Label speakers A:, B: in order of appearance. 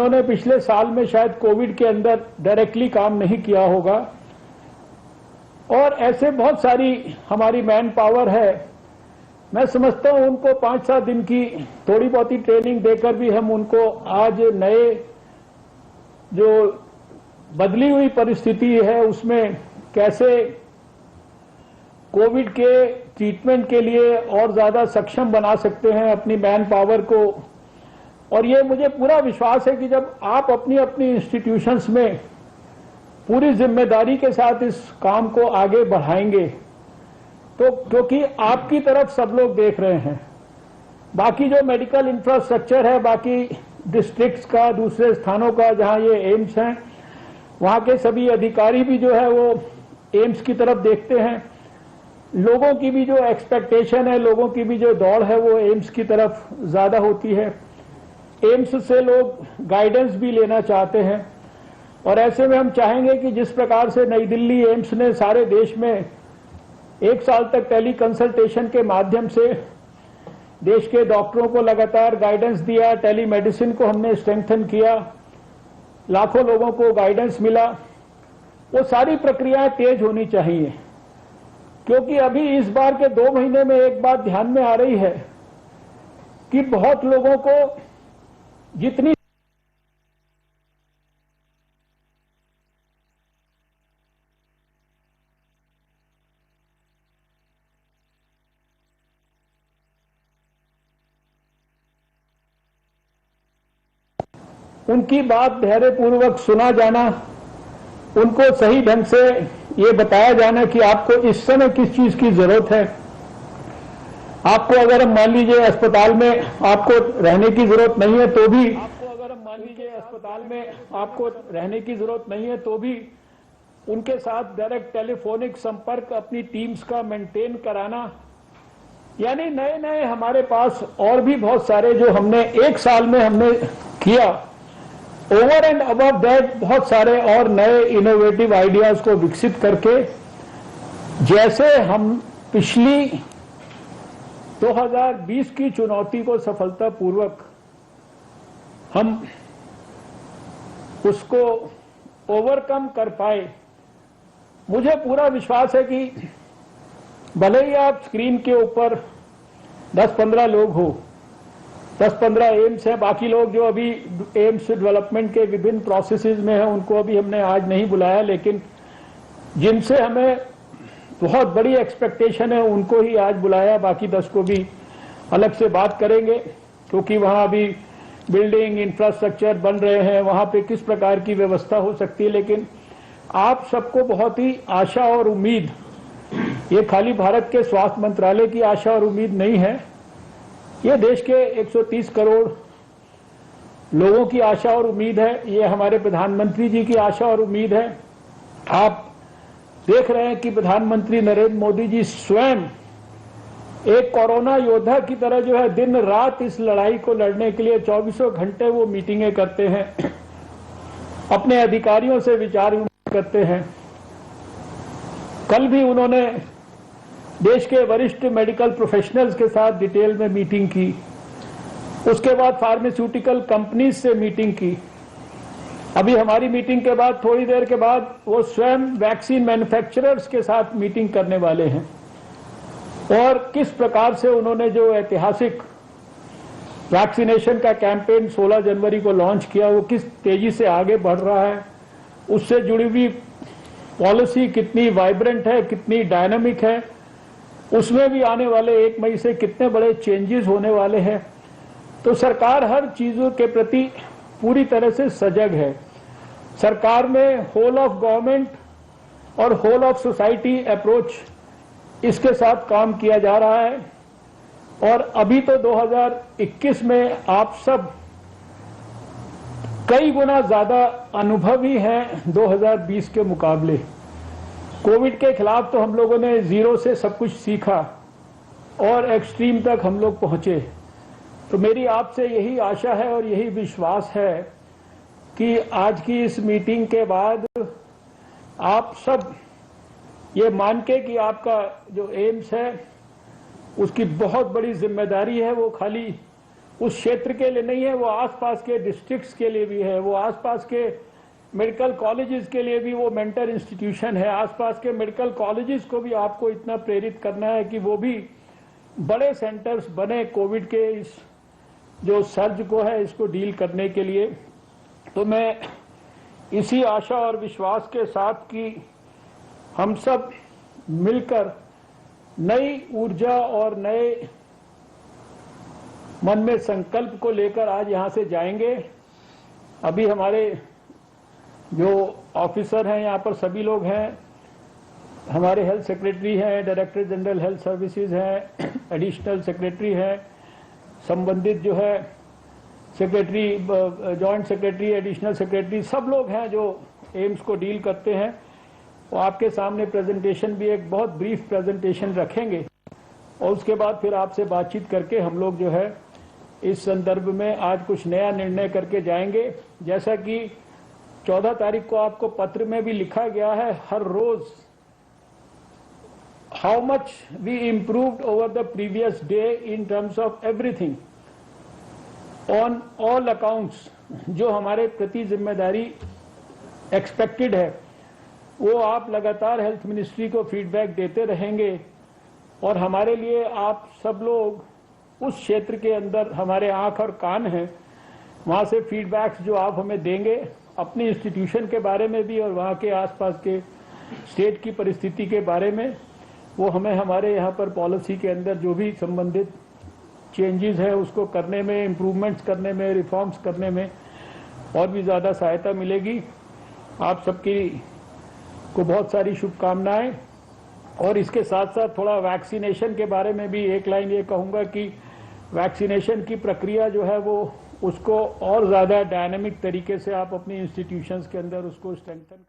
A: उन्होंने पिछले साल में शायद कोविड के अंदर डायरेक्टली काम नहीं किया होगा, और ऐसे बहुत सारी हमारी मैन पावर है। मैं समझता हूं उनको 5-7 दिन की थोड़ी बहुत ही ट्रेनिंग देकर भी हम उनको आज नए जो बदली हुई परिस्थिति है उसमें कैसे कोविड के ट्रीटमेंट के लिए और ज्यादा सक्षम बना सकते हैं अपनी मैन पावर को। और ये मुझे पूरा विश्वास है कि जब आप अपनी अपनी इंस्टीट्यूशंस में पूरी जिम्मेदारी के साथ इस काम को आगे बढ़ाएंगे, तो क्योंकि आपकी तरफ सब लोग देख रहे हैं, बाकी जो मेडिकल इंफ्रास्ट्रक्चर है, बाकी डिस्ट्रिक्ट्स का, दूसरे स्थानों का जहां ये एम्स हैं, वहां के सभी अधिकारी भी जो है वो एम्स की तरफ देखते हैं। लोगों की भी जो एक्सपेक्टेशन है, लोगों की भी जो दौड़ है वो एम्स की तरफ ज्यादा होती है। एम्स से लोग गाइडेंस भी लेना चाहते हैं, और ऐसे में हम चाहेंगे कि जिस प्रकार से नई दिल्ली एम्स ने सारे देश में 1 साल तक टेली कंसल्टेशन के माध्यम से देश के डॉक्टरों को लगातार गाइडेंस दिया, टेली मेडिसिन को हमने स्ट्रेंथन किया, लाखों लोगों को गाइडेंस मिला, वो सारी प्रक्रियाएं तेज होनी चाहिए। क्योंकि अभी इस बार के 2 महीने में एक बात ध्यान में आ रही है कि बहुत लोगों को जितनी उनकी बात धैर्यपूर्वक सुना जाना, उनको सही ढंग से ये बताया जाना कि आपको इस समय किस चीज की जरूरत है। आपको अगर हम मान लीजिए अस्पताल में आपको रहने की जरूरत नहीं है तो भी उनके साथ डायरेक्ट टेलीफोनिक संपर्क अपनी टीम्स का मेंटेन कराना। यानी नए नए हमारे पास और भी बहुत सारे जो हमने 1 साल में हमने किया, ओवर एंड अबव दैट बहुत सारे और नए इनोवेटिव आइडियाज को विकसित करके, जैसे हम पिछली 2020 की चुनौती को सफलतापूर्वक हम उसको ओवरकम कर पाए। मुझे पूरा विश्वास है कि भले ही आप स्क्रीन के ऊपर 10-15 लोग हो, 10-15 एम्स हैं, बाकी लोग जो अभी एम्स डेवलपमेंट के विभिन्न प्रोसेसेस में हैं उनको अभी हमने आज नहीं बुलाया, लेकिन जिनसे हमें बहुत बड़ी एक्सपेक्टेशन है उनको ही आज बुलाया। बाकी 10 को भी अलग से बात करेंगे, क्योंकि वहां अभी बिल्डिंग इंफ्रास्ट्रक्चर बन रहे हैं, वहां पे किस प्रकार की व्यवस्था हो सकती है। लेकिन आप सबको बहुत ही आशा और उम्मीद, ये खाली भारत के स्वास्थ्य मंत्रालय की आशा और उम्मीद नहीं है, ये देश के 130 करोड़ लोगों की आशा और उम्मीद है, ये हमारे प्रधानमंत्री जी की आशा और उम्मीद है। आप देख रहे हैं कि प्रधानमंत्री नरेंद्र मोदी जी स्वयं एक कोरोना योद्धा की तरह जो है दिन रात इस लड़ाई को लड़ने के लिए 24 घंटे वो मीटिंगें करते हैं, अपने अधिकारियों से विचार विमर्श करते हैं। कल भी उन्होंने देश के वरिष्ठ मेडिकल प्रोफेशनल्स के साथ डिटेल में मीटिंग की, उसके बाद फार्मास्यूटिकल कंपनीज से मीटिंग की। अभी हमारी मीटिंग के बाद थोड़ी देर के बाद वो स्वयं वैक्सीन मैन्युफैक्चरर्स के साथ मीटिंग करने वाले हैं, और किस प्रकार से उन्होंने जो ऐतिहासिक वैक्सीनेशन का कैंपेन 16 जनवरी को लॉन्च किया, वो किस तेजी से आगे बढ़ रहा है, उससे जुड़ी हुई पॉलिसी कितनी वाइब्रेंट है, कितनी डायनामिक है, उसमें भी आने वाले 1 मई से कितने बड़े चेंजेस होने वाले हैं। तो सरकार हर चीजों के प्रति पूरी तरह से सजग है। सरकार में होल ऑफ गवर्नमेंट और होल ऑफ सोसाइटी अप्रोच, इसके साथ काम किया जा रहा है। और अभी तो 2021 में आप सब कई गुना ज्यादा अनुभवी हैं 2020 के मुकाबले। कोविड के खिलाफ तो हम लोगों ने जीरो से सब कुछ सीखा और एक्सट्रीम तक हम लोग पहुंचे। तो मेरी आपसे यही आशा है और यही विश्वास है कि आज की इस मीटिंग के बाद आप सब ये मान के कि आपका जो एम्स है उसकी बहुत बड़ी जिम्मेदारी है, वो खाली उस क्षेत्र के लिए नहीं है, वो आसपास के डिस्ट्रिक्ट्स के लिए भी है, वो आसपास के मेडिकल कॉलेजेस के लिए भी वो मेंटर इंस्टीट्यूशन है। आसपास के मेडिकल कॉलेजेस को भी आपको इतना प्रेरित करना है कि वो भी बड़े सेंटर्स बने कोविड के इस जो सर्ज को है इसको डील करने के लिए। तो मैं इसी आशा और विश्वास के साथ कि हम सब मिलकर नई ऊर्जा और नए मन में संकल्प को लेकर आज यहां से जाएंगे। अभी हमारे जो ऑफिसर हैं यहाँ पर सभी लोग हैं, हमारे हेल्थ सेक्रेटरी हैं, डायरेक्टर जनरल हेल्थ सर्विसेज हैं, एडिशनल सेक्रेटरी हैं, संबंधित जो है secretary, joint secretary, additional secretary, सब लोग हैं जो एम्स को डील करते हैं। वो आपके सामने प्रेजेंटेशन भी एक बहुत ब्रीफ प्रेजेंटेशन रखेंगे और उसके बाद फिर आपसे बातचीत करके हम लोग जो है इस संदर्भ में आज कुछ नया निर्णय करके जाएंगे। जैसा कि 14 तारीख को आपको पत्र में भी लिखा गया है, हर रोज how much we improved over the previous day in terms of everything on all accounts. जो हमारे प्रति जिम्मेदारी एक्सपेक्टेड है वो आप लगातार हेल्थ मिनिस्ट्री को फीडबैक देते रहेंगे और हमारे लिए आप सब लोग उस क्षेत्र के अंदर हमारे आंख और कान हैं, वहां से फीडबैक्स जो आप हमें देंगे अपनी इंस्टीट्यूशन के बारे में भी और वहां के आसपास के स्टेट की परिस्थिति के बारे में, वो हमें हमारे यहाँ पर पॉलिसी के अंदर जो भी संबंधित चेंजेस है उसको करने में, इम्प्रूवमेंट्स करने में, रिफॉर्म्स करने में और भी ज़्यादा सहायता मिलेगी। आप सबकी को बहुत सारी शुभकामनाएं। और इसके साथ साथ थोड़ा वैक्सीनेशन के बारे में भी एक लाइन ये कहूँगा कि वैक्सीनेशन की प्रक्रिया जो है वो उसको और ज़्यादा डायनामिक तरीके से आप अपनी इंस्टीट्यूशंस के अंदर उसको स्ट्रेंथन